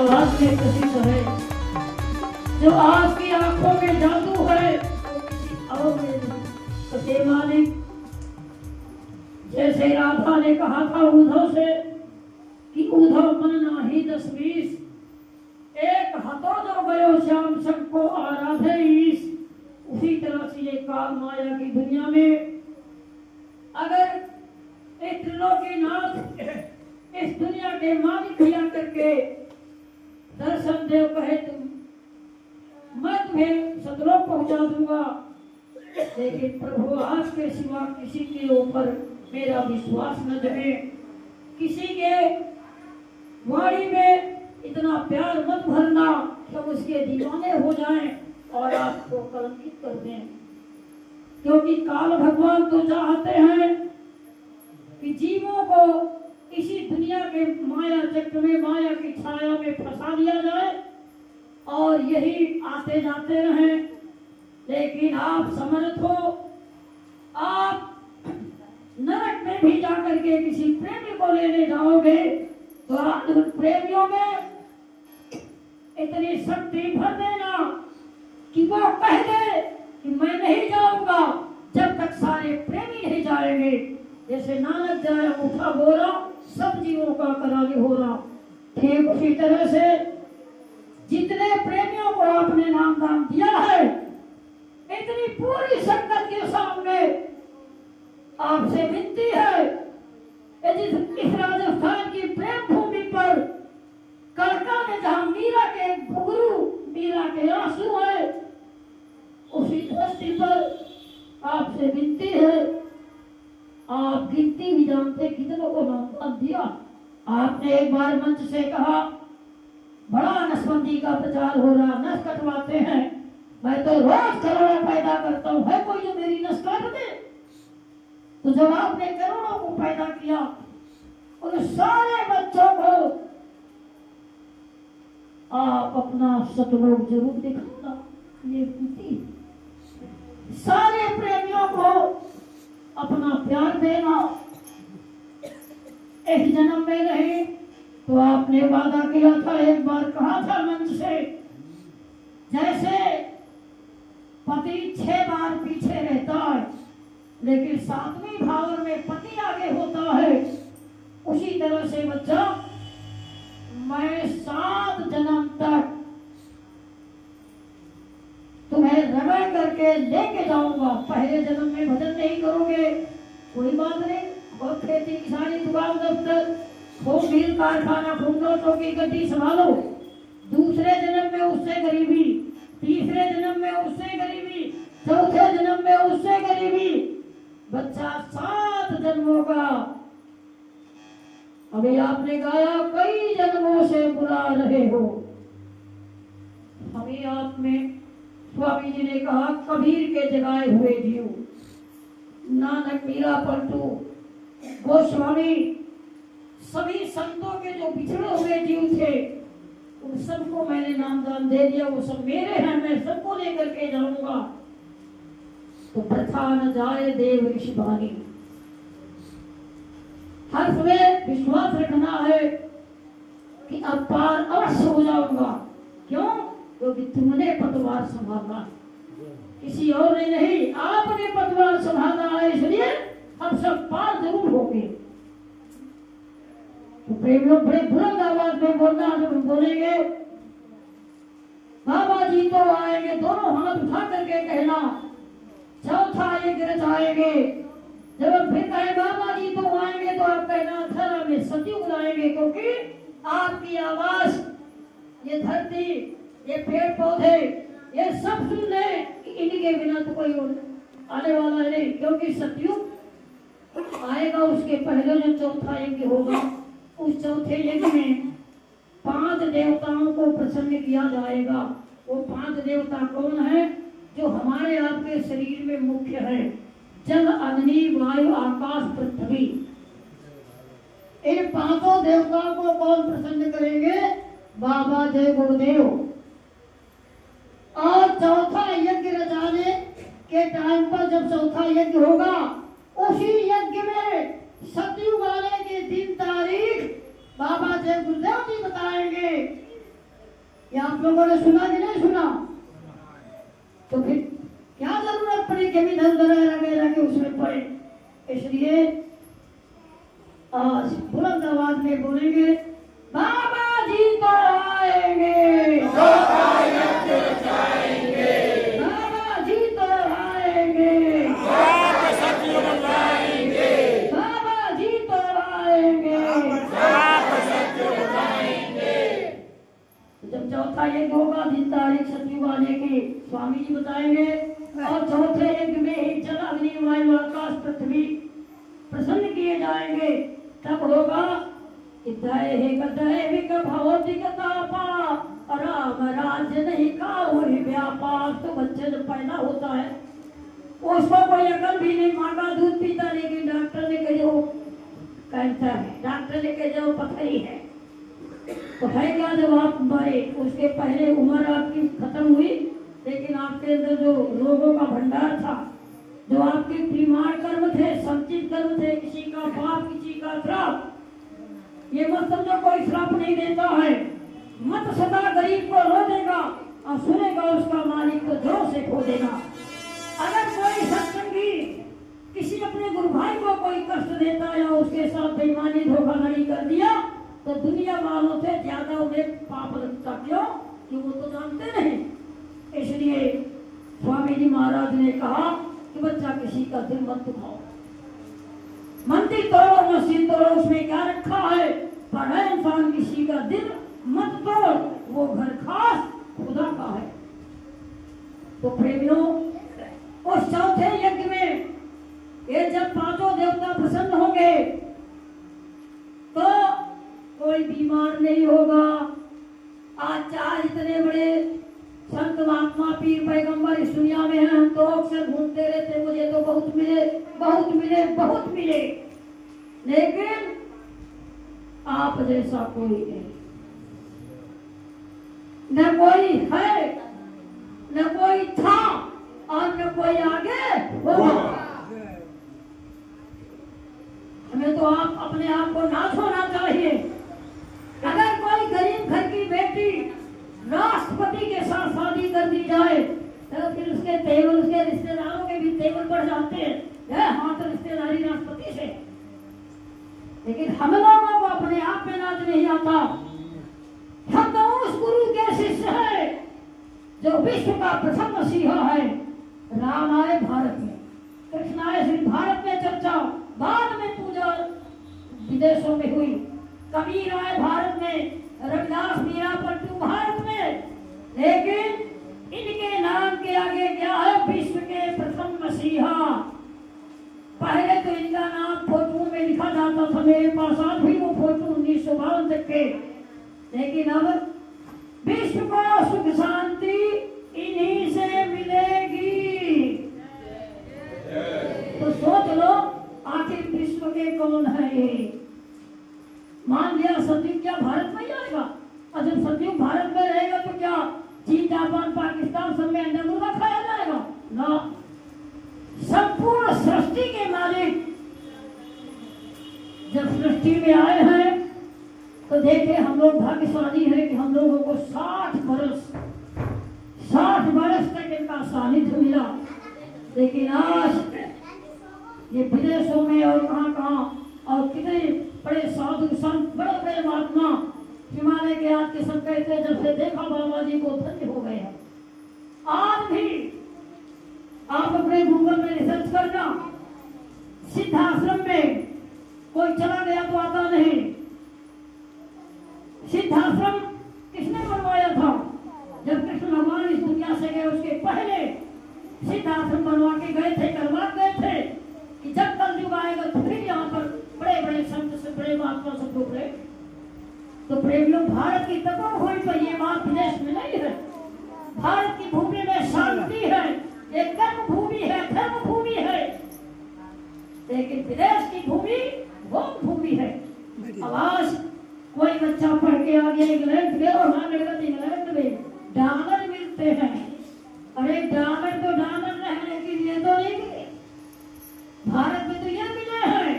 आवाज में प्रसिद्ध है, जो आपकी आंखों में जादू है वो किसी और में नहीं। सत्य मालिक, जैसे राधा ने कहा था उद्धव से कि उद्धव मन नाही 10-20, एक हतो जो गयो श्याम सबको आराधे ईश। उसी तरह से ये काल माया की दुनिया में अगर एक त्रिलोकीनाथ इस दुनिया के मालिक किया करके दर्शन देव कहे तुम मैं तुम्हें सतलोक पहुंचा दूंगा, लेकिन प्रभु आज के सिवा किसी के ऊपर मेरा विश्वास न जमे, किसी के वाणी में इतना प्यार मत भरना कि हम उसके दीवाने हो जाएं और आपको कलंकित कर दें। क्योंकि काल भगवान तो चाहते हैं कि जीवों को इसी दुनिया के माया चक्र में, माया की छाया में फंसा दिया जाए और यही आते जाते रहें। लेकिन आप समर्थ हो, आप नरक में भी जाकर के किसी प्रेमी को लेने जाओगे तो आप उन प्रेमियों में इतनी शक्ति भर देना कि वो कह दे कि मैं नहीं जाऊंगा जब तक सारे प्रेमी नहीं जाएंगे। जैसे नानक जाए उठा बोरा, सब जीवों का कराली हो रहा। ठीक उसी तरह से जितने प्रेमियों को आपने नाम दान दिया है, इतनी पूरी संगत के सामने आपसे विनती है, इस राजस्थान की प्रेम भूमि पर कलका में जहां मीरा के घुघरू, मीरा के आंसू है, उसी धरती पर आपसे विनती है। आप गिनती भी जानते कितनों को नाम दिया। आपने एक बार मंच से कहा बड़ा नसबंदी का प्रचार हो रहा, नस कटवाते हैं, मैं तो रोज करोड़ों पैदा करता हूं, है कोई जो मेरी नस काट दे? तो जब आपने करोड़ों को पैदा किया, उन सारे बच्चों को आप अपना सतलोक जरूर दिखाना, ये विनती। सारे प्रेमियों को अपना प्यार देना, एक जन्म में नहीं तो आपने वादा किया था, एक बार कहा था मंच से, जैसे पति 6 बार पीछे रहता है लेकिन 7वीं भावर में पति आगे होता है, उसी तरह से बच्चा मैं 7 जन्म तक तुम्हें रगड़ करके लेके जाऊंगा। पहले जन्म में भजन नहीं करोगे कोई बात नहीं, बहुत खेती किसानी दुकान दफ्तर खूब मिल कारखाना खूब की गड्डी संभालो। दूसरे जन्म में उससे गरीबी, तीसरे जन्म में उससे गरीबी, चौथे जन्म में उससे गरीबी। बच्चा 7 जन्मों का, अभी आपने गाया कई जन्मों से बुला रहे हो। हमें आप में स्वामी जी ने कहा कबीर के जगाए हुए जीव, नानक मीरा पलटू गोस्वामी, सभी संतों के जो बिछड़े हुए जीव थे उन सबको मैंने नामदान दे दिया। वो सब मेरे हैं, मैं सबको लेकर के जाऊंगा। तो प्रथा न जाए देव ऋषि वाणी, हर समय विश्वास रखना है कि अब पार अवश्य हो जाऊंगा। क्यों? क्योंकि तुमने पतवार संभालना, किसी और ने नहीं, आपने पतवार संभालना है, इसलिए हम सब पार जरूर होंगे। तो प्रेमियों बड़े बुलंद आवाज में बोलना, जब हम बोलेंगे बाबा जी तो आएंगे, दोनों हाथ उठा करके कहना चौथा यज्ञ रचाएंगे। जब हम फिर कहे बाबा जी तो आएंगे तो आप कहना धरा में सतयुग लाएंगे, क्योंकि आपकी आवाज ये धरती, ये पेड़ पौधे, ये सब सुन ले कि इनके बिना तो कोई आने वाला नहीं। क्योंकि सतयुग आएगा, उसके पहले जो चौथा यज्ञ होगा, उस चौथे यज्ञ में 5 देवताओं को प्रसन्न किया जाएगा। वो 5 देवता कौन है? जो हमारे आपके शरीर में मुख्य है, जल अग्नि वायु आकाश पृथ्वी। इन 5 देवताओं को कौन प्रसन्न करेंगे? बाबा जय गुरुदेव। और चौथा यज्ञ रचाने के टाइम पर जब चौथा यज्ञ होगा, उसी यज्ञ में सतयुग वाले के दिन तारीख बाबा जय गुरुदेव जी बताएंगे ये आप लोगों ने सुना कि नहीं सुना? तो फिर क्या जरूरत पड़ी कि भी धर वगैरह के उसमें पड़े? इसलिए आज बुलंद आवाज में बोलेंगे, बाबा जी तो आएंगे, बाबा जी तो आएंगे, बाबा जी तो आएंगे। जब चौथा यज्ञ होगा 3 तारीख सतयुग आने की स्वामी जी बताएंगे, और चौथे यज्ञ में ही जल अग्नि वायु आकाश पृथ्वी प्रसन्न किए जाएंगे। तब होगा कि दैविक भौतिक तापा राम राज्य नहीं काहू व्यापार। तो बच्चे जब पैदा होता है उसको कोई अकल भी नहीं, माँ का दूध पीता, लेकिन डॉक्टर ने कहे वो कैंसर है, डॉक्टर ने कहे जो पथरी है। तो है क्या, जब आप मरे उसके पहले उम्र आपकी खत्म हुई, लेकिन आपके अंदर जो रोगों का भंडार था, जो आपके बीमार कर्म थे, संचित कर्म थे, किसी का पाप किसी का श्राप, ये मत समझो कोई श्राप नहीं देता है। मत सदा गरीब को रो देगा और सुनेगा उसका मालिक तो जोर से खो देगा। अगर कोई सत्संगी किसी अपने गुरु भाई को कोई कष्ट देता या उसके साथ बेईमानी धोखाधड़ी कर दिया, तो दुनिया वालों से ज्यादा उन्हें पाप लगता। क्यों? कि वो तो जानते नहीं। इसलिए स्वामी जी महाराज ने कहा कि बच्चा किसी का दिल मत दुखाओ, मंदिर तोड़ो मस्जिद तोड़ो, उसमें क्या रखा है, पर है इंसान किसी का दिल मत तोड़, वो घर खास खुदा का है। तो प्रेमियों, उस चौथे यज्ञ में ये जब पांचों देवता प्रसन्न होंगे तो कोई बीमार नहीं होगा। आज चार इतने बड़े संत महात्मा पीर पैगंबर इस दुनिया में हैं, हम तो अक्सर घूमते रहते, मुझे तो बहुत मिले बहुत मिले बहुत मिले, लेकिन आप जैसा कोई नहीं, न कोई है न कोई था और न कोई आगे होगा। हमें तो आप अपने आप को ना छोड़ना चाहिए। अगर कोई गरीब घर की बेटी राष्ट्रपति के साथ शादी कर दी जाए तो फिर उसके तेवर, उसके रिश्तेदारों के भी तेवर बढ़ जाते हैं। हाँ तो रिश्तेदारी राष्ट्रपति से, लेकिन हम लोगों को अपने आप में नाज नहीं आता। हम तो उस गुरु के शिष्य है जो विश्व का प्रथम मसीहा है। राम आए भारत में, कृष्ण आए सिर्फ भारत में चर्चा, बाद में पूजा विदेशों में हुई। कबीर आए भारत में, रविदास मीरा पलटू भारत में, लेकिन इनके नाम के आगे क्या है, विश्व के प्रथम मसीहा। पहले तो इनका नाम फोटो में लिखा जाता था, मेरे पास आज भी वो फोटो 1952 तक के, लेकिन अब विश्व को सुख शांति इन्हीं से मिलेगी। तो सोच लो आखिर विश्व के कौन है ये? मान लिया सतयुग क्या भारत में ही आएगा, और जब सतयुग भारत में रहेगा तो क्या चीन जापान पाकिस्तान सब में अंडा मुर्गा खाया जाएगा? ना, संपूर्ण सृष्टि के मालिक जब सृष्टि में आए हैं तो देखे हम लोग भाग्यशाली है कि हम लोगों को 60 बरस तक इनका सानिध्य मिला। लेकिन आज ये विदेशों में और कहां और कितने बड़े साधु संत, बड़े बड़े महात्मा हिमालय के आज के सब कहते, जब से देखा बाबा जी को धन्य हो गए। आज भी आप अपने गूगल में रिसर्च करना, सिद्धाश्रम में कोई चला गया तो आता नहीं। सिद्धाश्रम किसने बनवाया था? जब कृष्ण भगवान इस दुनिया से गए उसके पहले सिद्धाश्रम बनवा के गए थे, करवा गए थे कि जब कलयुग आएगा तो फिर यहाँ पर बड़े बड़े संत से बड़े महात्मा सब लोग रहे। तो प्रेमियों, भारत की तपोभूमि पर ये बात विदेश में नहीं है। भारत की भूमि में शांति है, ये कर्म भूमि है, धर्म भूमि है, लेकिन विदेश की भूमि भोग भूमि है। अब आज कोई बच्चा पढ़ के आ गया इंग्लैंड में, और वहां लगता इंग्लैंड में डॉलर मिलते हैं। अरे डॉलर तो डॉलर रहे, लेकिन ये तो नहीं मिले। भारत में तो ये मिले हैं।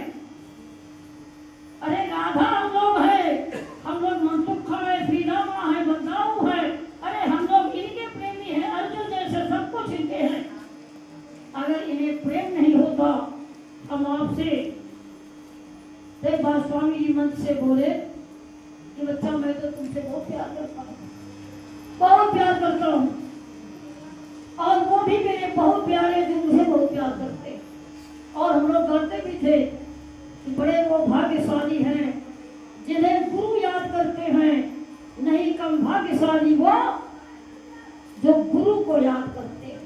अरे राधा हम लोग है, हम लोग मनसुख है, श्री रामा है, बदलाव है, हम आपसे एक बार स्वामी जी मंच से बोले कि बच्चा मैं तो तुमसे बहुत प्यार करता हूँ, बहुत प्यार करता हूँ, और वो भी मेरे बहुत प्यारे जो मुझे बहुत प्यार करते हैं। और हम लोग करते भी थे कि बड़े वो भाग्यशाली हैं जिन्हें गुरु याद करते हैं, नहीं कम भाग्यशाली वो जो गुरु को याद करते हैं।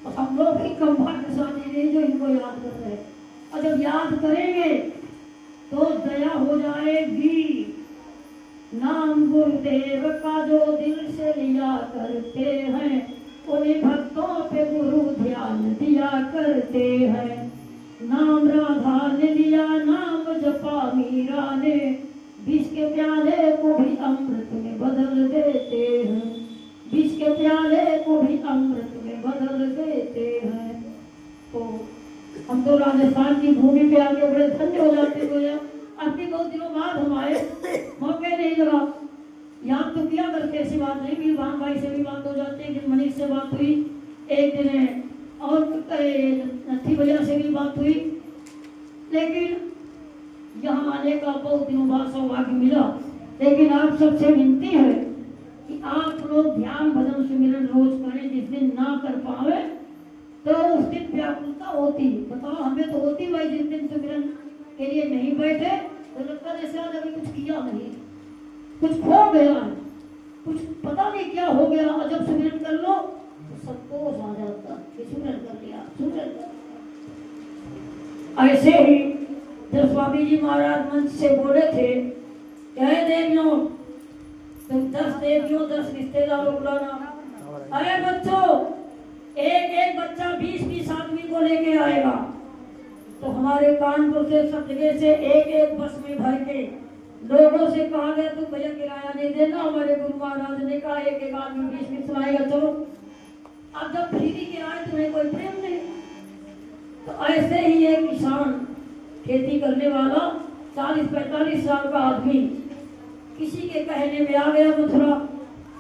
और हम लोग भी कम भाग्यशाली नहीं जो इनको याद कर रहे हैं। और जब याद करेंगे तो दया हो जाएगी। नाम गुरुदेव का जो दिल से लिया करते हैं, उन्हीं भक्तों पे गुरु ध्यान दिया करते हैं। नाम राधा ने लिया, नाम जपा मीरा ने, विष के प्याले को भी अमृत में बदल देते हैं, विष के प्याले को भी अमृत में बदल देते हैं। तो हम तो राजस्थान की भूमि पे आके बड़े धन्य हो जाते हो। अपनी बहुत दिनों बाद हम आए, मौके नहीं लगा, याद तो किया करके ऐसी बात नहीं। वीरभान भाई से भी बात हो जाती है, मनीष से बात हुई एक दिन, और नथी भैया से भी बात हुई, लेकिन यहाँ आने का बहुत दिनों बाद सौभाग्य मिला। लेकिन आप सबसे विनती है कि आप लोग ध्यान भजन सुमिरन रोज करें। जिस दिन ना कर पावे तो उस दिन व्याकुलता होती, बताओ हमें तो होती भाई। जिस दिन सुमिरन के लिए नहीं बैठे तो लगता जैसे आज अभी कुछ किया नहीं, कुछ खो गया, कुछ पता नहीं क्या हो गया। और जब सुमिरन कर लो तो संतोष आ जाता कि सुमिरन कर लिया, सुमिरन कर। ऐसे ही जब स्वामी जी महाराज मंच से बोले थे, कहे देवियों तुम 10 देवियों 10 रिश्तेदारों बुलाना। अरे बच्चों, एक एक बच्चा 20-20 आदमी को लेके आएगा। तो हमारे कानपुर से सब जगह से एक एक बस में भर के लोगों से कहा गया तुम भैया किराया नहीं देना। हमारे गुरु महाराज ने कहा एक एक आदमी 20-20 सुनाएगा। चलो, अब जब फ्री के आए तुम्हें कोई प्रेम नहीं। तो ऐसे ही एक किसान खेती करने वाला 40-45 साल का आदमी किसी के कहने में आ गया मथुरा।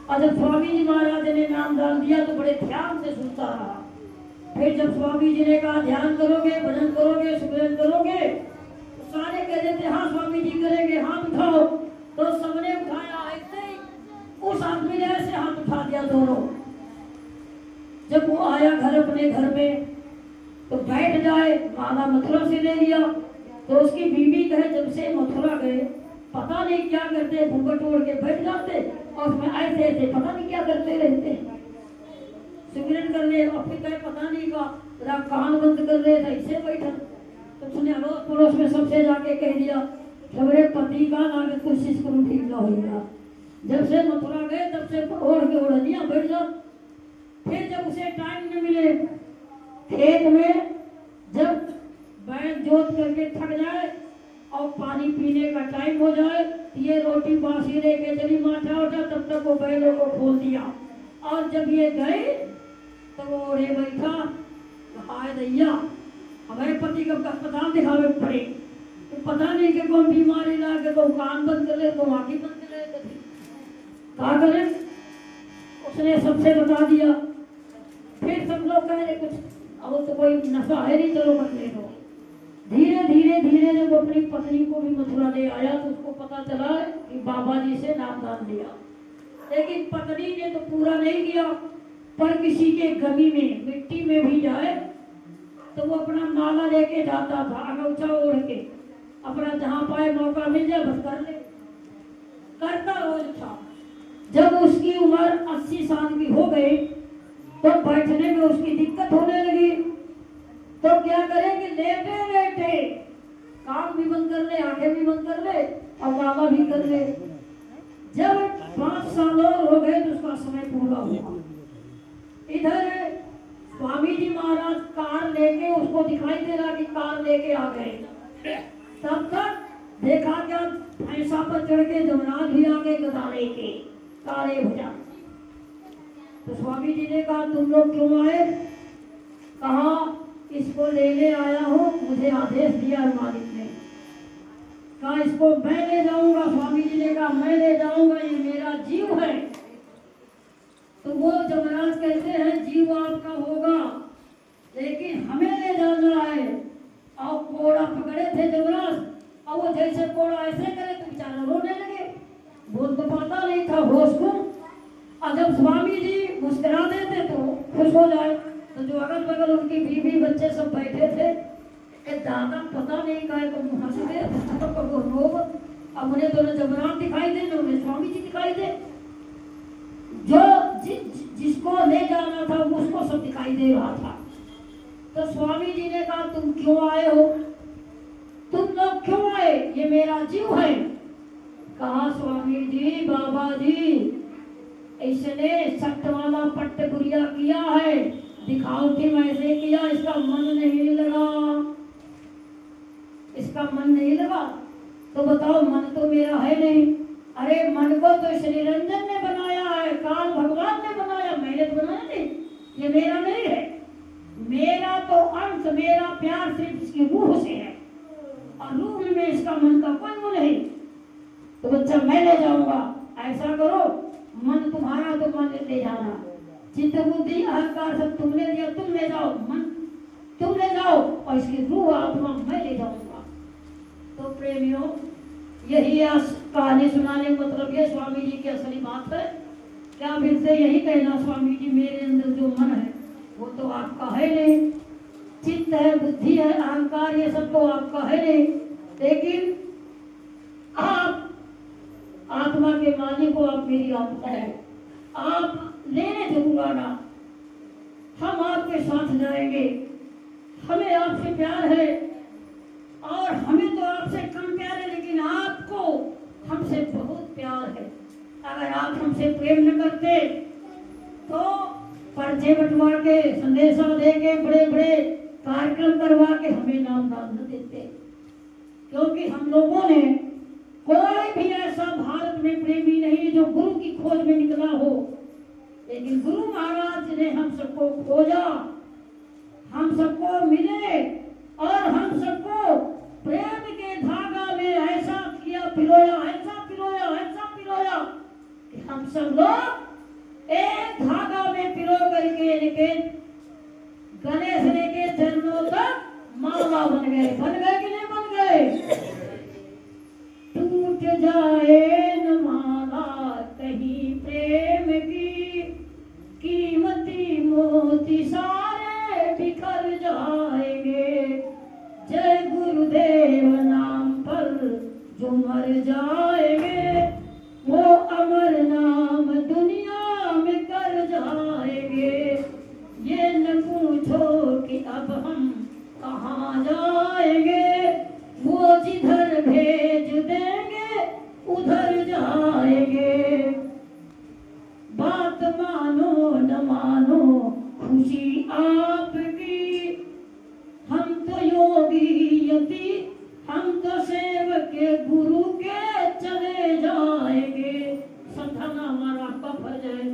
और जब स्वामी जी महाराज ने नाम डाल दिया तो बड़े ध्यान से सुनता रहा। फिर जब स्वामी जी ने कहा ध्यान करोगे, भजन करोगे, सुमिरन करोगे, तो सारे कह देते हाँ स्वामी जी करेंगे, हाथ उठाओ। तो सबने उठाया, ऐसे ही उस आदमी ने ऐसे हाथ उठा दिया दोनों। जब वो आया घर अपने घर में तो बैठ जाए, माला मथुरा से ले लिया। तो उसकी बीवी कहे जब से मथुरा गए पता नहीं क्या करते, घूंघट ओढ़ के बैठ जाते और उसमें ऐसे ऐसे पता नहीं क्या करते रहते, सुमिरन कर ले। और फिर कहे पता नहीं का कान बंद कर रहे थे, ऐसे बैठा। तो उसने अड़ोस पड़ोस में सबसे जाके कह दिया सबरे पति का नाम कोशिश करूँ ठीक ना होगा। जब से मथुरा गए तब से ओढ़ के ओढ़ दिया बैठ जाओ। फिर जब उसे टाइम न मिले, खेत में जब बैल जोत करके थक जाए और पानी पीने का टाइम हो जाए, ये रोटी बासी लेके चली माथा उठा, तब तक वो बैलों को खोल दिया। और जब ये गए तो वो ओढ़े बैठा, हाय दैया हमारे पति को अस्पताल दिखावे पड़े, तो पता नहीं कि कौन बीमारी ला के तो कान बंद कर ले तो आँखें बंद कर ले, क्या करें। उसने सबसे बता दिया। फिर सब लोग कह रहे कुछ अब तो कोई नशा है नहीं, चलो करने दो। धीरे धीरे धीरे जब अपनी पत्नी को भी मथुरा ले आया तो उसको पता चला कि बाबा जी से नामदान लिया। लेकिन पत्नी ने तो पूरा नहीं किया, पर किसी के गमी में मिट्टी में भी जाए तो वो अपना माला लेके जाता था, अगौछा ओढ़ के, अपना जहाँ पाए मौका मिल जाए बस कर ले, करता रोज था। जब उसकी उम्र 80 साल की हो गई तो बैठने में उसकी दिक्कत होने लगी। तो क्या करेंगे, लेटे लेटे कान भी बंद कर ले, आंखें भी बंद कर ले और माला भी कर ले। जब 5 साल और हो गए तो उसका समय पूरा हुआ। इधर स्वामी जी महाराज कार लेके, उसको दिखाई दे रहा कि कार लेके आ गए। तब तक देखा क्या भैंसा पर चढ़ के जमनाथ भी आ गए गदारे के काले भुजा। तो स्वामी जी ने कहा तुम लोग क्यों आए? कहा इसको लेने आया हूँ, मुझे आदेश दिया मालिक ने। कहा इसको मैं ले जाऊंगा। स्वामी जी ने कहा मैं ले जाऊंगा, ये मेरा जीव है। तो वो जमराज कहते हैं जीव आपका होगा लेकिन हमें ले जाना है। और कोड़ा तो जो अगल बगल उनकी बीवी बच्चे सब बैठे थे कि दादा पता नहीं काहे को हंस गए, वो रोब, अब उन्हें दोनों जबरान दिखाई दे, उन्हें स्वामी जी दिखाई दे, जो जिसको ले जाना था उसको सब दिखाई दे रहा था। तो स्वामी जी ने कहा तुम क्यों आए हो, तुम लोग क्यों आए, ये मेरा जीव है। कहा स्वामी जी बाबा जी इसने सख्त वाला पट्ट गुरिया किया है, दिखावटी वैसे किया, इसका मन नहीं लगा, इसका मन नहीं लगा। तो बताओ मन तो मेरा है नहीं। अरे मन को तो श्री रंजन ने बनाया है, काल भगवान ने बनाया, मैंने तो बनाया नहीं, ये मेरा नहीं है। मेरा तो अंश, मेरा प्यार सिर्फ इसकी रूह से है और रूह में इसका मन का कोई वो नहीं। तो बच्चा मैं ले जाऊंगा, ऐसा करो मन तुम्हारा तो मन ले जाना, चित्त बुद्धि अहंकार सब तुमने दिया, तुम ले जाओ, मन तुम ले जाओ और इसकी रूह आत्मा मैं ले जाऊंगा। तो प्रेमियों यही कहानी सुनाने मतलब ये स्वामी जी की असली बात है। क्या फिर से यही कहना स्वामी जी मेरे अंदर जो मन है वो तो आपका है नहीं, चित्त है, बुद्धि है, अहंकार, ये सब तो आपका है नहीं, लेकिन आप आत्मा के मालिक को, आप मेरी आत्मा है, आप लेने जरूर आना, हम आपके साथ जाएंगे, हमें आपसे प्यार है और हमें तो आपसे कम प्यार है, लेकिन आपको हमसे बहुत प्यार है। अगर आप हमसे प्रेम न करते तो पर्चे बंटवा के, संदेशा दे के, बड़े बड़े कार्यक्रम करवा के हमें नाम दान न देते, क्योंकि हम लोगों ने कोई भी ऐसा भारत में प्रेमी नहीं जो गुरु की खोज में निकला हो, लेकिन गुरु महाराज ने हम सबको खोजा, हम सबको मिले और हम सबको प्रेम के धागा में ऐसा किया, पिरोया, ऐसा पिरोया, ऐसा पिरोया कि हम सब लोग एक धागा में पिरो करके लेके गणेश लेके चरणों तक माला बन गए कि नहीं बन गए। टूट जाए न माला कहीं प्रेम की, कीमती मोती सारे बिखर जाएंगे, जय गुरुदेव नाम पर जो मर जाएंगे वो अमर नाम दुनिया में कर जाएंगे। ये न पूछो कि अब हम कहाँ जाएंगे, वो जिधर भेज देंगे उधर जाएंगे। बात मानो न मानो खुशी आपकी, हम तो योगी यति, हम तो सेवक गुरु के चले जाएंगे। समझाना हमारा आपका फर्ज है।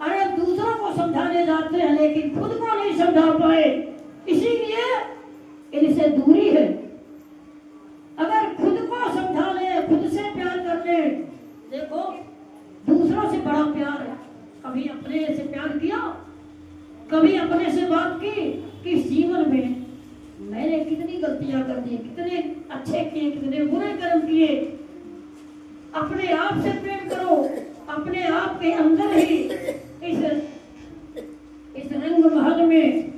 अरे दूसरों को समझाने जाते हैं लेकिन खुद को नहीं समझा पाए, इसीलिए इनसे दूरी है। अगर खुद को समझा ले, खुद से प्यार कर ले, देखो दूसरों से बड़ा प्यार है। कभी अपने से प्यार किया, कभी अपने से बात की कि जीवन में मैंने कितनी गलतियां कर दी, कितने अच्छे किए, कितने बुरे कर्म किए। अपने आप से प्रेम करो, अपने आप के अंदर ही इस रंग महल में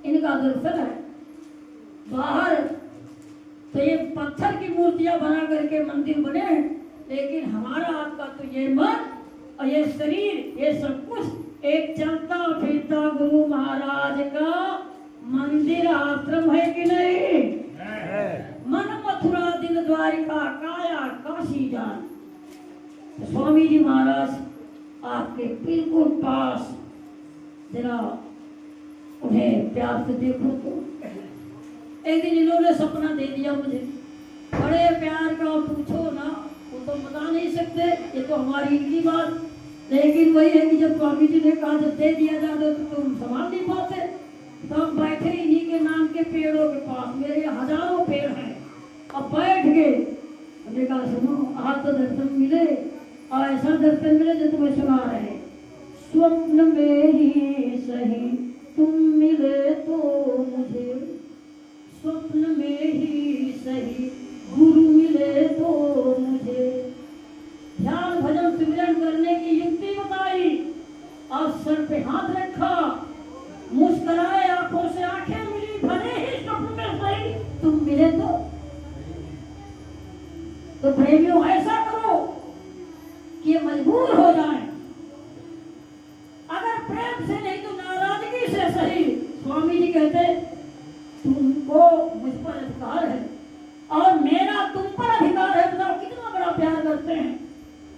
इनका दर्शन है। बाहर तो ये पत्थर की मूर्तियां बना करके मंदिर बने हैं, लेकिन हमारा आपका तो ये मन और ये शरीर, ये सब कुछ एक चलता फिरता गुरु महाराज का मंदिर आश्रम है कि नहीं? मन मथुरा दिल द्वारिका काया काशी जान। तो स्वामी जी महाराज आपके बिल्कुल पास, जरा उन्हें प्यार से देखो तो। एक दिन इन्होंने सपना दे दिया मुझे, बड़े प्यार का, पूछो ना, वो तो बता नहीं सकते, ये तो हमारी इनकी बात, लेकिन वही है कि जब स्वामी जी ने कहा जब दे दिया जाता तो तुम संभाल नहीं पाते। तो हम बैठे इन्हीं के नाम के पेड़ों के पास, मेरे हजारों पेड़ हैं, अब बैठ गए। हमने कहा सुनो, आज तो दर्शन मिले और ऐसा दर्शन मिले जो तुम्हें सुना रहे। स्वप्न में ही सही तुम मिले तो मुझे, स्वप्न में ही सही गुरु मिले तो मुझे, ध्यान भजन सिमरन करने की युक्ति बताई और सर पे हाथ रखा, मुझ मुस्कुराए आंखों से आंखें मिली, भले ही स्वप्न में सही तुम मिले तो प्रेमियों ऐसा करो कि ये मजबूर हो जाए। अगर प्रेम से नहीं तो नाराजगी से सही। स्वामी जी कहते तुमको मुझ पर अधिकार है और मेरा तुम पर अधिकार है। बताओ कितना बड़ा प्यार करते हैं,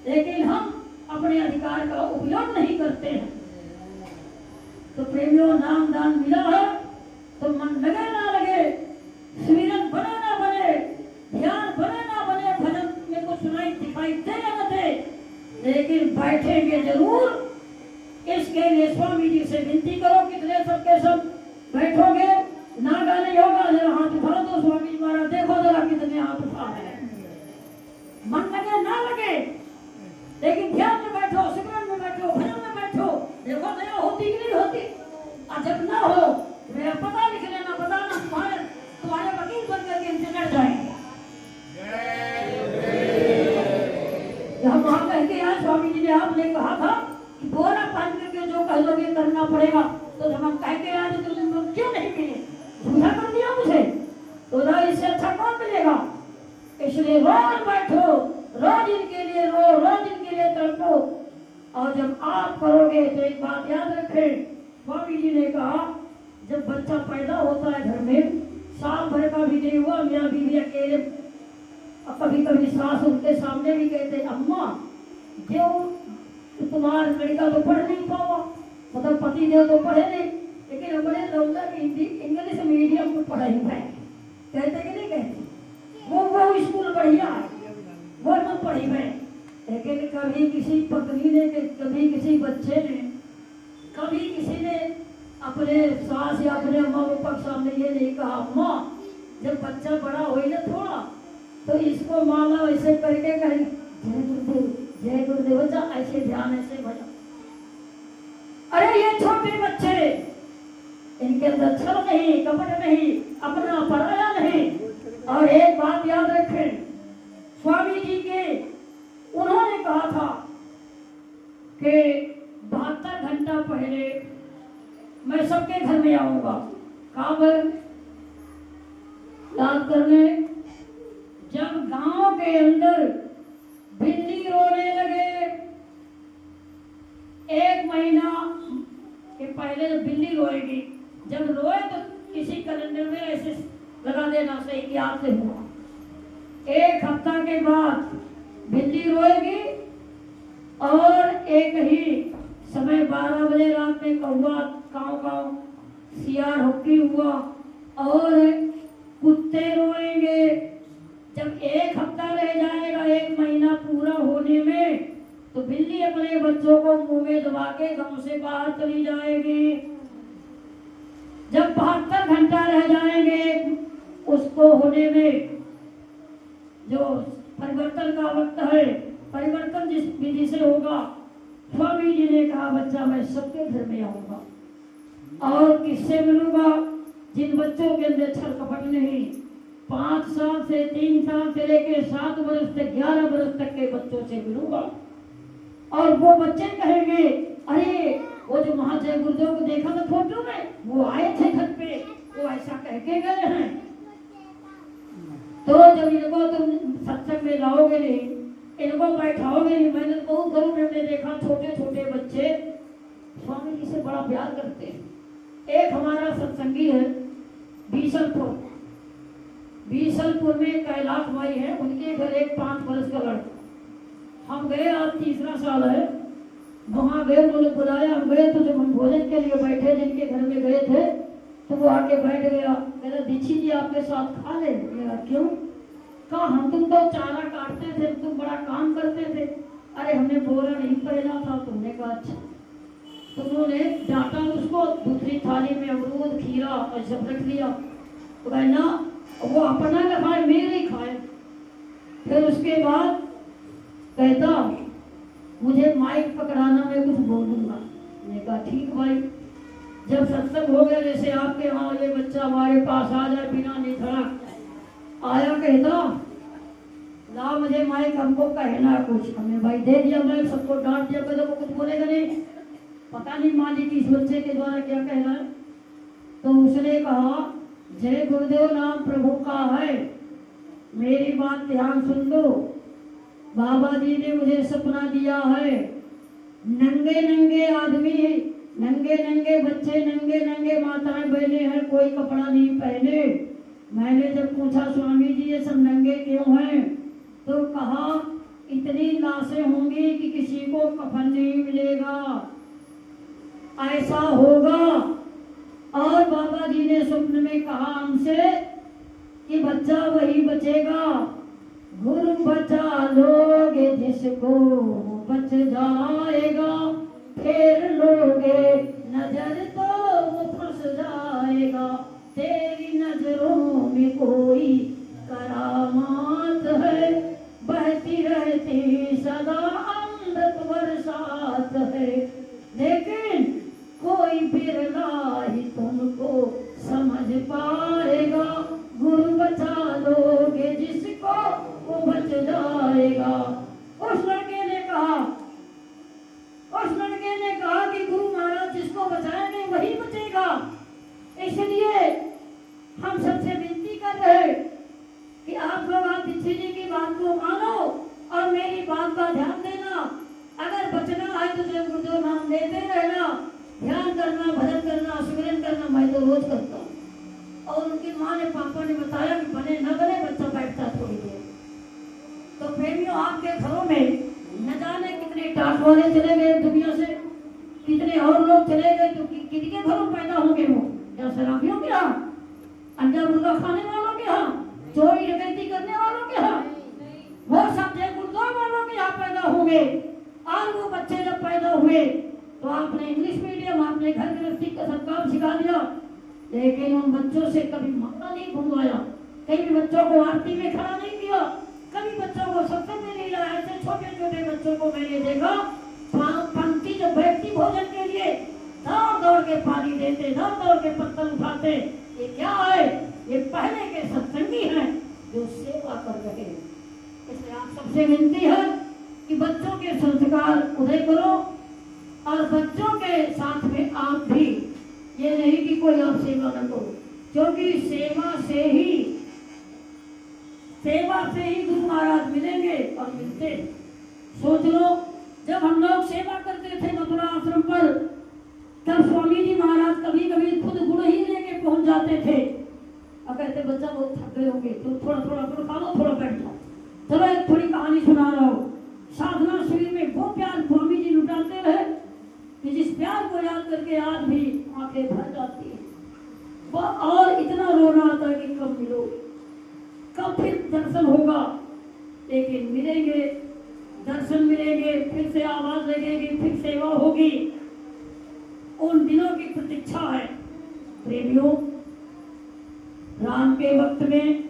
लेकिन हम अपने अधिकार का उपयोग नहीं करते हैं। तो प्रेमियों, नाम दान मिला है तो मन लगे ना लगे, स्मिरन बने ना बने, ध्यान बने ना बने, भजन में को सुनाई दिखाई दे या न दे, लेकिन बैठेंगे जरूर। इसके लिए स्वामी जी से विनती करो, कितने सबके सब बैठोगे? नागा नहीं होगा, जरा हाथ उठा दो। स्वामी जी महाराज देखो जरा कितने हाथ उठा रहे हैं। मन लगे ना लगे, लेकिन ध्यान में बैठो, सिमरन में बैठो, भजन में बैठो। देखो दया होती कि नहीं होती। और जब ना हो मेरा पता लिख लेना, बताना, तुम्हारे वकील बन करके इनसे लड़ जाएंगे। हम वहां कह के यहाँ स्वामी जी ने आपने कहा था कि बोरा पान करके जो कह लोगे करना पड़ेगा। तो जब हम कह के आए तो तुम लोग क्यों नहीं मिले? झूठा कर दिया मुझे, तो ना इससे अच्छा कौन मिलेगा? इसलिए रोज बैठो, रोज इनके लिए रो, रोज इनके लिए तड़पो। और जब आप करोगे तो एक बात याद रखें, स्वामी जी ने कहा जब बच्चा पैदा होता है घर में, साल भर का भी नहीं हुआ, मियाँ बीवी अकेले, कभी कभी सास उनके सामने भी कहते अम्मा जो तुम्हारा लड़का तो पढ़ नहीं पावा, मतलब पति देव तो पढ़े नहीं, लेकिन हमारे लौटा हिंदी इंग्लिश मीडियम में पढ़ाई है। कहते कि नहीं कहते? वो स्कूल बढ़िया है, वो मत पढ़ी है। लेकिन कभी किसी पत्नी ने, कभी किसी बच्चे ने, कभी किसी ने अपने सास या अपने अम्मा पापा के सामने ये नहीं कहा अम्मा जब बच्चा बड़ा हो ना थोड़ा तो इसको माला ऐसे करके कहें जय गुरुदेव, जय गुरुदेव, बच्चा ऐसे ध्यान ऐसे भजा। अरे ये छोटे बच्चे, इनके अंदर छल नहीं, कपट नहीं, अपना पराया नहीं। और एक बात याद रखें, स्वामी जी के उन्होंने कहा था कि 72 घंटा पहले मैं सबके घर में आऊंगा। कब? याद करने, जब गांव के अंदर बिल्ली रोने लगे, 1 महीना के पहले जब बिल्ली रोएगी, जब रोए तो किसी कैलेंडर में ऐसे लगा देना सही कि याद से हुआ। 1 हफ्ता के बाद बिल्ली रोएगी और एक ही समय 12 बजे रात में कौवा काव काव सियार हुक्की हुआ और कुत्ते रोएंगे। जब 1 हफ्ता रह जाएगा 1 महीना पूरा होने में, तो बिल्ली अपने बच्चों को मुंह में दबा के गांव से बाहर चली जाएगी। जब 72 घंटा रह जाएंगे उसको होने में, जो परिवर्तन का वक्त है, परिवर्तन जिस विधि से होगा, स्वामी जी ने कहा बच्चा मैं सबके घर में आऊंगा और किससे मिलूंगा? जिन बच्चों के अंदर छल कपट नहीं, 5 साल से 3 साल से लेकर 7 वर्ष से 11 वर्ष तक के बच्चों से मिलूंगा। और वो बच्चे कहेंगे अरे वो जो महाजय गुरुदेव को देखा था फोटो में, वो आए थे घर पे, वो ऐसा कह के गए हैं। तो जब इनको तुम सत्संग में लाओगे नहीं, इनको बैठाओगे नहीं, मैंने बहुत घरों में हमने देखा छोटे छोटे बच्चे स्वामी जी से बड़ा प्यार करते हैं। एक हमारा सत्संगी है बीसलपुर में कैलाश भाई है, उनके घर एक 5 वर्ष का लड़का। हम गए, आज 3रा साल है, वहाँ गए, उन्होंने बुलाया, हम गए। तो जब हम भोजन के लिए बैठे, जिनके घर में गए थे, तो वो आके बैठ गया। मेरा दीक्षित जी आपके साथ खा ले। मेरा क्यों? कहा हम तुम तो चारा काटते थे, तुम बड़ा काम करते थे। अरे हमने बोरा नहीं पहना था। तुमने कहा अच्छा। तो उन्होंने डांटा उसको, दूसरी थाली में अमरूद खीरा और सब रख लिया। तो कहना वो अपना न खाए, मेरे खाए। फिर उसके बाद कहता मुझे माइक पकड़ाना, मैं कुछ बोलूंगा। मैंने कहा ठीक भाई। जब सत्संग हो गया, जैसे आपके वहाँ ये बच्चा हमारे पास आ जाए बिना निथड़ा आया, कहता ला मुझे माइक, हमको कहना कुछ। हमने भाई दे दिया माइक, सबको डांट दिया, कहता वो कुछ बोलेगा नहीं। पता नहीं माँ जी की इस बच्चे के द्वारा क्या कहना है। तो उसने कहा जय गुरुदेव नाम प्रभु का है, मेरी बात ध्यान सुन लो। बाबा जी ने मुझे सपना दिया है, नंगे नंगे आदमी, नंगे नंगे बच्चे, नंगे नंगे माताएं बहने हैं, कोई कपड़ा नहीं पहने। मैंने जब पूछा स्वामी जी ये सब नंगे क्यों हैं, तो कहा इतनी लाशें होंगी कि किसी को कफन नहीं मिलेगा, ऐसा होगा। और बाबा जी ने स्वप्न में कहा हमसे कि बच्चा वही बचेगा, गुरु बचा लोगे जिसको बच जाएगा, फेर लोगे नजर तो वो फंस जाएगा, तेरी नजरों में कोई करामात है, बहती रहती सदा अमृत बरसात है, लेकिन कोई बिरला ही तुमको समझ पाएगा, गुरु बचा लोगे जिसको वो बच जाएगा। उस लड़के ने कहा कि गुरु महाराज जिसको बचाएंगे वही बचेगा। इसलिए हम सबसे विनती कर रहे हैं कि आप लोग आप दीक्षित जी की बात को मानो और मेरी बात का ध्यान देना। अगर बचना है तो जय गुरुदेव नाम लेते रहना, ध्यान करना, भजन करना, सुमिरन करना। मैं तो रोज करता हूँ। और उनकी माँ ने, पापा ने बताया कि बने न बने बच्चा बैठता थोड़ी देर। तो प्रेमियों आपके घरों में न जाने कितने टाट वाले चले गए दुनिया से, कितने और लोग चले गए, तो कितने घरों पैदा होंगे वो, या शराबियों के यहाँ, अंडा मुर्गा खाने वालों के यहाँ, चोरी डकैती करने वालों के यहाँ, वो सब जय गुरुदेव वालों के यहाँ पैदा होंगे। और वो बच्चे जब पैदा हुए तो आपने इंग्लिश मीडियम, आपने घर गृहस्थी का सब काम सिखा दिया, लेकिन उन बच्चों से कभी मामला नहीं घुमाया, कभी बच्चों को आरती में खड़ा नहीं किया, कभी बच्चों को सत्संग में नहीं लाया। ऐसे छोटे छोटे बच्चों को मैंने देखा पंक्ति जब बैठती भोजन के लिए दौड़ दौड़ के पानी देते, दौड़ दौड़ के पत्थर उठाते। ये क्या है? ये पहले के सत्संगी हैं जो सेवा कर रहे हैं। इसलिए आप सबसे विनती है कि बच्चों के संस्कार उदय करो और बच्चों के साथ में आप भी, ये नहीं कि कोई आप सेवा न करो, क्योंकि सेवा से ही गुरु महाराज मिलेंगे और मिलते। सोच लो जब हम लोग सेवा करते थे मथुरा आश्रम पर, तब स्वामी जी महाराज कभी कभी खुद गुड़ ही लेके पहुंच जाते थे और कहते बच्चा बहुत थक गए होंगे तो थोड़ा थोड़ा गुड़ खा लो, थोड़ा बैठ जाओ, चलो एक थोड़ी कहानी सुना रहा हूँ। साधना शिविर में वो प्यार स्वामी जी लुटाते रहे कि जिस प्यार को याद करके आज भी आंखें भर जाती है। और इतना रोना आता है कि कब मिलो, कब फिर दर्शन होगा। लेकिन मिलेंगे, दर्शन मिलेंगे, फिर से आवाज लगेगी, फिर सेवा होगी। उन दिनों की प्रतीक्षा है प्रेमियों। राम के वक्त में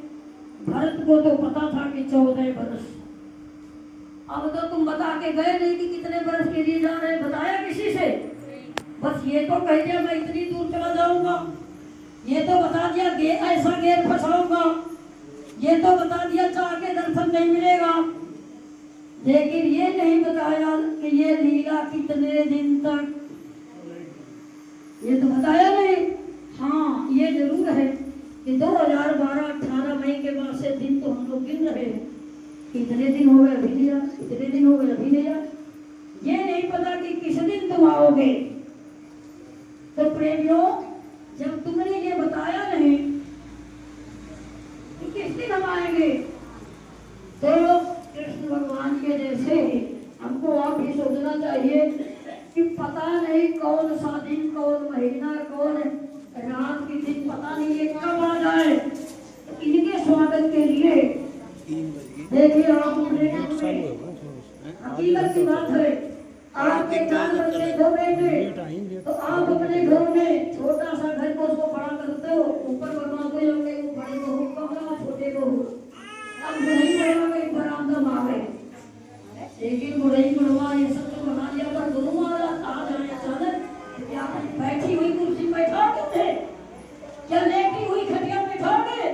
भरत को तो पता था कि 14 बरस। अब तो तुम बता के गए नहीं कि कितने बरस के लिए जा रहे हैं, बताया किसी से? बस ये तो कह दिया मैं इतनी दूर चला जाऊंगा, ये तो बता दिया ऐसा गेर फंसाऊंगा, ये तो बता दिया जाके दर्शन नहीं मिलेगा। लेकिन ये नहीं बताया कि ये लीला कितने दिन तक, ये तो बताया नहीं। हाँ ये जरूर है कि 2012-18 मई के बाद से दिन तो हम लोग गिन रहे हैं, कितने दिन हो गए अभी लिया, कितने दिन हो गए अभी लिया। ये नहीं पता कि किस दिन तुम आओगे। तो प्रेमियों जब तुमने ये बताया नहीं कि किस दिन हम आएंगे, तो कृष्ण भगवान के जैसे हमको आप भी सोचना चाहिए कि पता नहीं कौन सा दिन, कौन महीना, कौन रात की दिन, पता नहीं ये कब आ जाए। इनके स्वागत के लिए देखिए आप हकीकत की बात है, आपके 4 बच्चे 2 बेटे, तो आप अपने घर में छोटा सा घर को उसको बड़ा करते हो, ऊपर बनवाते हो कि बड़े बहू का छोटे बहू, अब नहीं बनवा गई बरामदा में आ गए। लेकिन बुढ़ई बुढ़वा ये सब तो बना लिया, पर गुरु महाराज आ जाए अचानक, क्या बैठी हुई कुर्सी बैठा थे, क्या लेटी हुई खटिया बैठाओगे,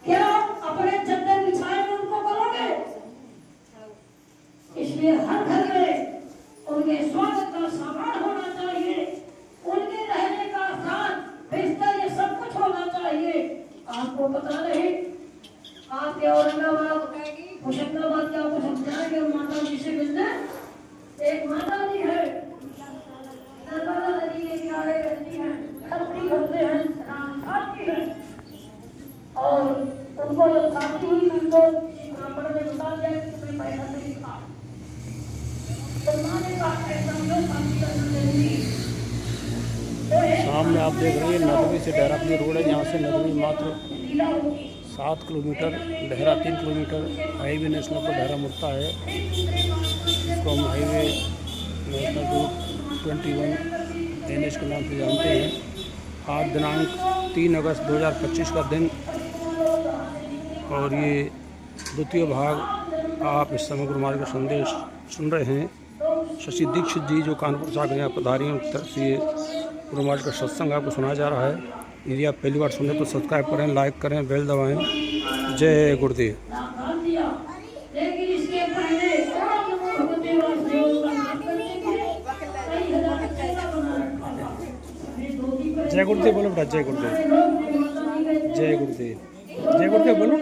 क्या अपने चद्दर बिछाए में उनको करोगे? इसलिए हर घर में उनके स्वागत का सामान होना चाहिए, उनके रहने का साथ आपको पता नहीं, आपके औरंगाबाद होशंगाबाद के आपको समझाएंगे माता जी से मिलने। एक माता जी है, नर्मदा नदी के किनारे रहती है, धरती होते हैं, खाती है, और उनको जब खाती हुई उनको ब्राह्मण ने बता दिया कि तुम्हें पैसा नहीं खा, तो माँ ने कहा ऐसा क्यों शांति करना जरूरी। सामने आप देख रहे हैं नदवी से डेहरापली रोड है। यहाँ से नदवी मात्र 7 kilometre, Dehra 3 kilometre. Highway national पर डेहरा मुड़ता है। इसको हम हाईवे नेशनल रूट 21 NH के नाम से जानते हैं। आज दिनांक 3 अगस्त 2025 का दिन, और ये द्वितीय भाग आप इस समय गुरु महाराज का संदेश सुन रहे हैं। शशि दीक्षित जी जो कानपुर से आगे यहाँ पधारी हैं, उनकी तरफ से ये गुरु महाराज का सत्संग आपको सुनाया जा रहा है। यदि आप पहली बार सुन रहे तो सब्सक्राइब करें, लाइक करें, बेल दबाएं। जय गुरुदेव। जय गुरुदेव बोलो बेटा, जय गुरुदेव, जय गुरुदेव, जय गुरुदेव बोलो।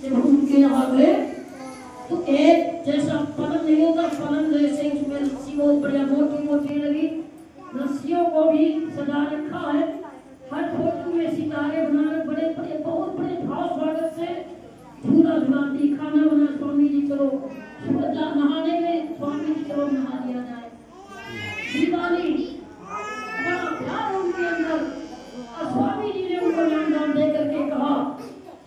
जब उनके यहाँ गए तो एक जैसा फलन नहीं होता, फलन जैसे उसमें रस्सी बहुत बढ़िया मोटी मोटी लगी, रस्सियों को भी सजा रखा है। हर फोटो में सितारे बना, बड़े बड़े बहुत बड़े भाव स्वागत से झूला झुलाती, खाना बना, स्वामी जी चलो नहाने में, स्वामी जी चलो नहा लिया जाए। दीवाली बड़ा प्यार उनके अंदर, और स्वामी जी ने उनको नाम दे करके कहा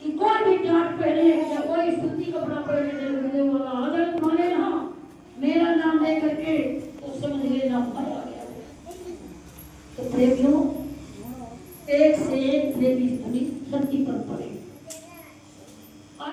कि कोई भी टाट पहने या कोई सूती कपड़ा पहने वाला आ जाए तुम्हारे यहाँ, मेरा नाम दे करके, तो समझ लेना पाया गया। तो प्रेमियों